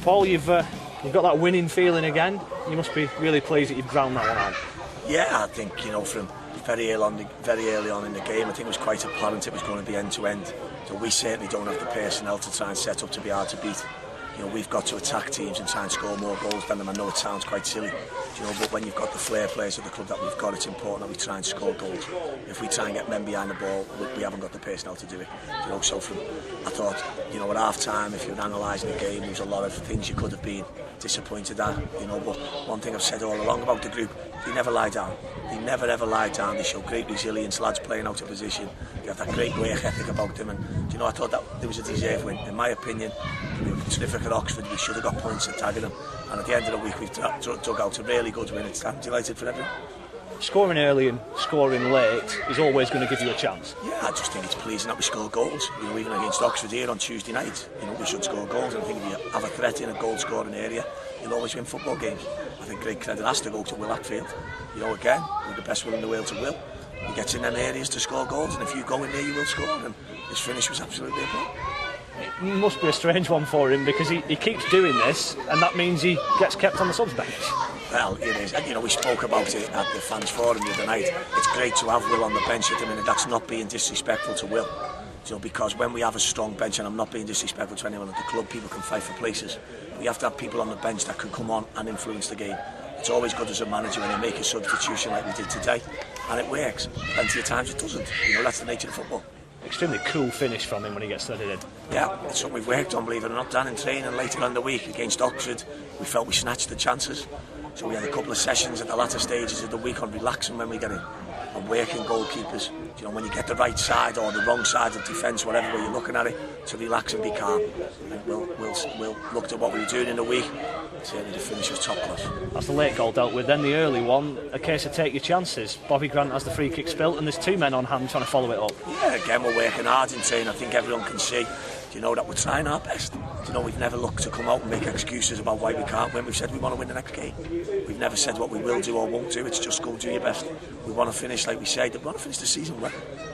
Paul, you've got that winning feeling again. You must be really pleased that you've ground that one out. Yeah, I think, from very early on in the game, I think it was quite apparent it was going to be end to end. So we certainly don't have the personnel to try and set up to be hard to beat. We've got to attack teams and try and score more goals than them. I know it sounds quite silly, but when you've got the flair players at the club that we've got, it's important that we try and score goals. If we try and get men behind the ball, we haven't got the personnel to do it. So I thought, at half time, if you're analysing the game, there was a lot of things you could have been disappointed at. But one thing I've said all along about the group, they never lie down. They never ever lie down. They show great resilience, lads playing out of position. They have that great work ethic about them, and I thought that there was a deserved win. In my opinion, we were terrific at Oxford. We should have got points at tagging them, and at the end of the week we've dug out a really good win. I'm delighted for everyone. Scoring early and scoring late is always going to give you a chance. Yeah, I just think it's pleasing that we score goals. Even against Oxford here on Tuesday night, we should score goals. And I think if you have a threat in a goal scoring area, you'll always win football games. I think great credit has to go to Will Hatfield. Again, we're the best Will in the world to Will. He gets in them areas to score goals, and if you go in there, you will score. And his finish was absolutely brilliant. It must be a strange one for him because he keeps doing this, and that means he gets kept on the subs bench. Well, it is. And, we spoke about it at the fans forum the other night. It's great to have Will on the bench at the minute. That's not being disrespectful to Will. Because when we have a strong bench, and I'm not being disrespectful to anyone at the club, people can fight for places. We have to have people on the bench that can come on and influence the game. It's always good as a manager when you make a substitution like we did today, and it works. Plenty of times it doesn't. That's the nature of football. Extremely cool finish from him when he gets threaded in. Yeah, it's something we've worked on, believe it or not, Dan, in training later on in the week against Oxford. We felt we snatched the chances. So we had a couple of sessions at the latter stages of the week on relaxing when we get in, and working goalkeepers. When you get the right side or the wrong side of defence, whatever way you're looking at it, to relax and be calm. And we'll look at what we were doing in the week. Certainly the finish was top class. That's the late goal dealt with. Then the early one, a case of take your chances. Bobby Grant has the free kick spilt, and there's two men on hand trying to follow it up. Yeah, again, we're working hard in training. I think everyone can see, that we're trying our best. We've never looked to come out and make excuses about why we can't win. We've said we want to win the next game. We've never said what we will do or won't do. It's just go do your best. We want to finish, like we said, we want to finish the season well.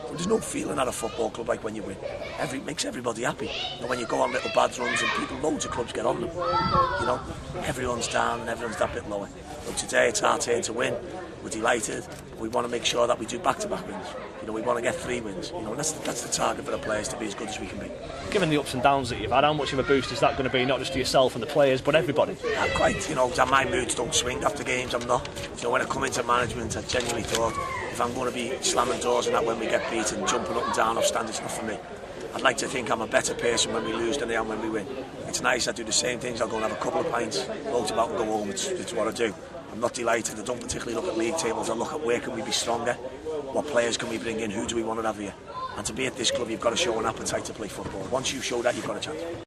There's no feeling at a football club like when you win. It makes everybody happy. When you go on little bad runs, and people, loads of clubs get on them. Everyone's down and everyone's that bit lower. But today it's our turn to win. We're delighted. We want to make sure that we do back-to-back wins. We want to get 3 wins. That's the target for the players, to be as good as we can be. Given the ups and downs that you've had, how much of a boost is that going to be, not just to yourself and the players, but everybody? Yeah, quite. My moods don't swing after games. I'm not. When I come into management, I genuinely thought, if I'm going to be slamming doors and that when we get beaten, jumping up and down off stand, it's not for me. I'd like to think I'm a better person when we lose than I am when we win. It's nice, I do the same things. I'll go and have a couple of pints, load about and go home. It's what I do. I'm not delighted. I don't particularly look at league tables. I look at where can we be stronger, what players can we bring in, who do we want to have here. And to be at this club, you've got to show an appetite to play football. Once you show that, you've got a chance.